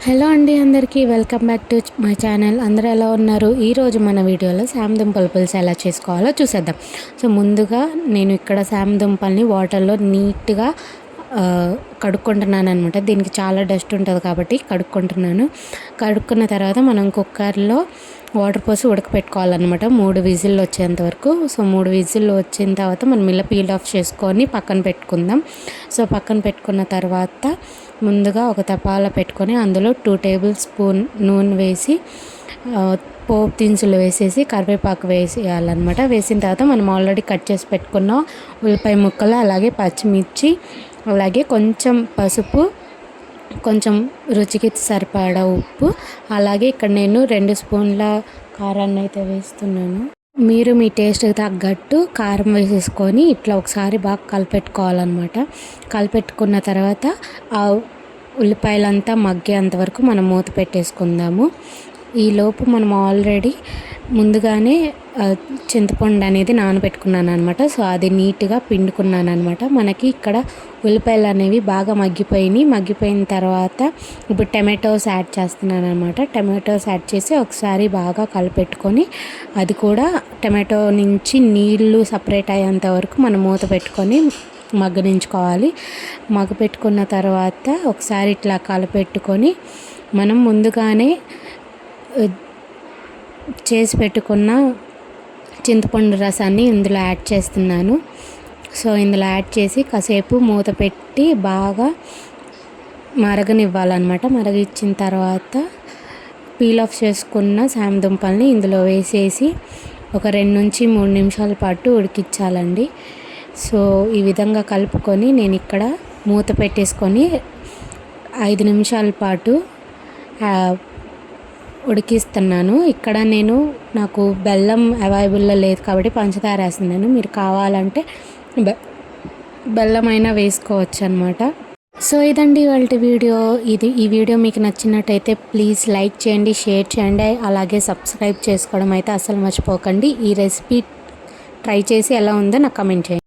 Hello అండి, అందరికీ welcome back to my channel. అందరూ ఎలా ఉన్నారు? ఈరోజు మన వీడియోలో సామ్ దుంపల పులుసు ఎలా చేసుకోవాలో చూసేద్దాం. సో ముందుగా నేను ఇక్కడ సామ్ దుంపల్ని వాటర్లో నీట్గా కడుక్కుంటున్నాను అనమాట. దీనికి చాలా డస్ట్ ఉంటుంది కాబట్టి కడుక్కుంటున్నాను. కడుక్కున్న తర్వాత మనం కుక్కర్లో వాటర్ పోసి ఉడకపెట్టుకోవాలన్నమాట 3 విజిల్లు వచ్చేంత వరకు. సో 3 విజిల్లు వచ్చిన తర్వాత మనం ఇలా పీల్ ఆఫ్ చేసుకొని పక్కన పెట్టుకుందాం. సో పక్కన పెట్టుకున్న తర్వాత ముందుగా ఒక తపాల పెట్టుకొని అందులో 2 టేబుల్ స్పూన్ నూనె వేసి పోపు దినుసులు వేసేసి కరివేపాకు వేసేయాలన్నమాట. వేసిన తర్వాత మనం ఆల్రెడీ కట్ చేసి పెట్టుకున్న ఉల్లిపాయ ముక్కలు, అలాగే పచ్చిమిర్చి, అలాగే కొంచెం పసుపు, కొంచెం రుచికి సరిపడా ఉప్పు, అలాగే ఇక్కడ నేను 2 స్పూన్ల కారాన్ని అయితే వేస్తున్నాను. మీరు మీ టేస్ట్కి తగ్గట్టు కారం వేసేసుకొని ఇట్లా ఒకసారి బాగా కలిపెట్టుకోవాలన్నమాట. కలిపెట్టుకున్న తర్వాత ఆ ఉల్లిపాయలంతా మగ్గేంత వరకు మనం మూత పెట్టేసుకుందాము. ఈలోపు మనం ఆల్రెడీ ముందుగానే చింతపండు అనేది నానబెట్టుకున్నాను అనమాట. సో అది నీట్గా పిండుకున్నాను అనమాట. మనకి ఇక్కడ ఉల్లిపాయలు అనేవి బాగా మగ్గిపోయిన తర్వాత ఇప్పుడు టమాటోస్ యాడ్ చేస్తున్నాను అనమాట. టమాటోస్ యాడ్ చేసి ఒకసారి బాగా కలిపెట్టుకొని అది కూడా టమాటో నుంచి నీళ్ళు సపరేట్ అయ్యేంత వరకు మనం మూత పెట్టుకొని మగ్గనించుకోవాలి. మగ్గపెట్టుకున్న తర్వాత ఒకసారి ఇట్లా కలిపెట్టుకొని మనం ముందుగానే చేసి పెట్టుకున్న చింతపండు రసాన్ని ఇందులో యాడ్ చేస్తున్నాను. సో ఇందులో యాడ్ చేసి కాసేపు మూత పెట్టి బాగా మరగనివ్వాలన్నమాట. మరగిచ్చిన తర్వాత పీల్ ఆఫ్ చేసుకున్న సామ్ దుంపల్ని ఇందులో వేసేసి ఒక 2 నుంచి 3 నిమిషాల పాటు ఉడికించాలండి. సో ఈ విధంగా కలుపుకొని నేను ఇక్కడ మూత పెట్టేసుకొని 5 నిమిషాల పాటు ఉడికిస్తున్నాను. ఇక్కడ నాకు బెల్లం అవైలబుల్లో లేదు కాబట్టి పంచదార వేస్తున్నాను. మీరు కావాలంటే బెల్లం అయినా వేసుకోవచ్చు అనమాట. సో ఇదండి ఇవాళ వీడియో. ఈ వీడియో మీకు నచ్చినట్టయితే ప్లీజ్ లైక్ చేయండి, షేర్ చేయండి, అలాగే సబ్స్క్రైబ్ చేసుకోవడం అయితే అస్సలు మర్చిపోకండి. ఈ రెసిపీ ట్రై చేసి ఎలా ఉందో నాకు కామెంట్ చేయండి.